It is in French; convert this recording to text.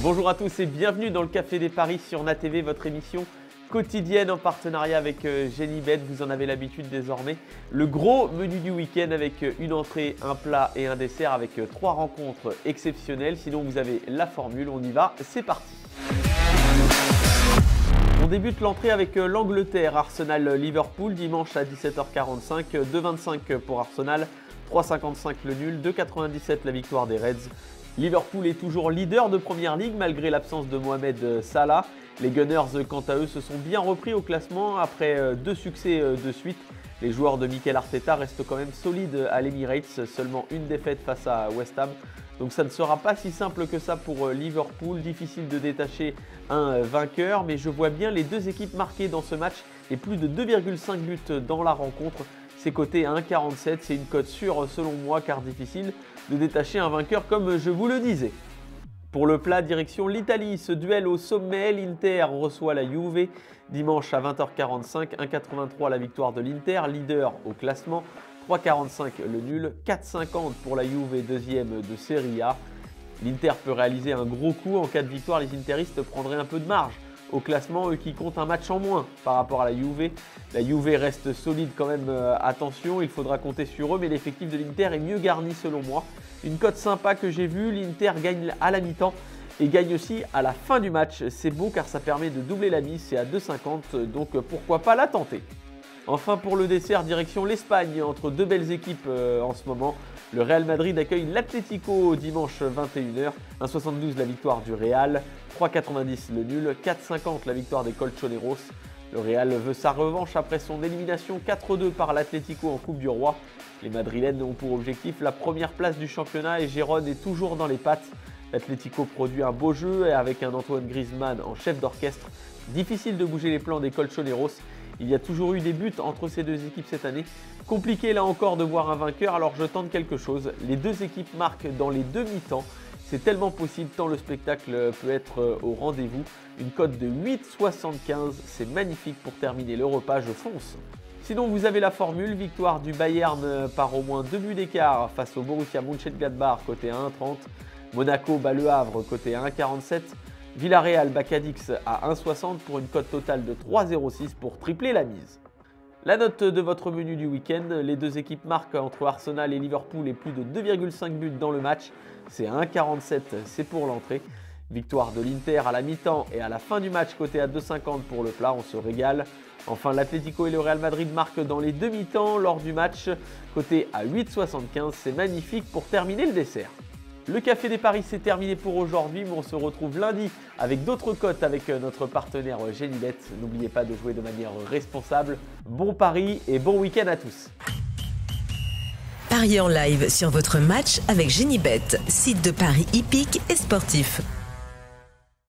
Bonjour à tous et bienvenue dans le Café des Paris sur NATV, votre émission quotidienne en partenariat avec Genibet. Vous en avez l'habitude désormais. Le gros menu du week-end avec une entrée, un plat et un dessert avec 3 rencontres exceptionnelles. Sinon vous avez la formule, on y va, c'est parti. On débute l'entrée avec l'Angleterre, Arsenal-Liverpool, dimanche à 17h45, 2,25 pour Arsenal, 3,55 le nul, 2,97 la victoire des Reds. Liverpool est toujours leader de Première Ligue malgré l'absence de Mohamed Salah. Les Gunners, quant à eux, se sont bien repris au classement après 2 succès de suite. Les joueurs de Mikel Arteta restent quand même solides à l'Emirates, seulement une défaite face à West Ham. Donc ça ne sera pas si simple que ça pour Liverpool, difficile de détacher un vainqueur, mais je vois bien les deux équipes marquées dans ce match et plus de 2,5 buts dans la rencontre. C'est coté à 1,47, c'est une cote sûre selon moi car difficile de détacher un vainqueur comme je vous le disais. Pour le plat, direction l'Italie, ce duel au sommet, l'Inter reçoit la Juve dimanche à 20h45, 1,83 la victoire de l'Inter, leader au classement, 3,45 le nul, 4,50 pour la Juve, deuxième de Serie A. L'Inter peut réaliser un gros coup, en cas de victoire les interistes prendraient un peu de marge au classement, eux qui comptent un match en moins par rapport à la Juve. La Juve reste solide quand même, attention, il faudra compter sur eux, mais l'effectif de l'Inter est mieux garni selon moi. Une cote sympa que j'ai vue, l'Inter gagne à la mi-temps et gagne aussi à la fin du match. C'est beau car ça permet de doubler la mise, c'est à 2,50, donc pourquoi pas la tenter. Enfin pour le dessert, direction l'Espagne, entre deux belles équipes en ce moment. Le Real Madrid accueille l'Atlético dimanche 21h, 1,72 la victoire du Real, 3,90 le nul, 4,50 la victoire des Colchoneros. Le Real veut sa revanche après son élimination 4-2 par l'Atlético en Coupe du Roi. Les Madrilènes ont pour objectif la première place du championnat et Gérone est toujours dans les pattes. L'Atlético produit un beau jeu et avec un Antoine Griezmann en chef d'orchestre, difficile de bouger les plans des Colchoneros. Il y a toujours eu des buts entre ces deux équipes cette année. Compliqué là encore de voir un vainqueur, alors je tente quelque chose. Les deux équipes marquent dans les deux mi-temps. C'est tellement possible tant le spectacle peut être au rendez-vous. Une cote de 8,75, c'est magnifique pour terminer le repas, je fonce. Sinon vous avez la formule, victoire du Bayern par au moins 2 buts d'écart face au Borussia Mönchengladbach côté 1,30. Monaco bat le Havre côté 1,47. Villarreal bat Cadix à 1,60 pour une cote totale de 3,06 pour tripler la mise. La note de votre menu du week-end, les deux équipes marquent entre Arsenal et Liverpool et plus de 2,5 buts dans le match. C'est 1,47, c'est pour l'entrée. Victoire de l'Inter à la mi-temps et à la fin du match côté à 2,50 pour le plat, on se régale. Enfin l'Atlético et le Real Madrid marquent dans les deux mi-temps lors du match côté à 8,75, c'est magnifique pour terminer le dessert. Le Café des Paris c'est terminé pour aujourd'hui, mais on se retrouve lundi avec d'autres cotes avec notre partenaire Genibet. N'oubliez pas de jouer de manière responsable. Bon pari et bon week-end à tous. Pariez en live sur votre match avec Genibet, site de paris hippique et sportif.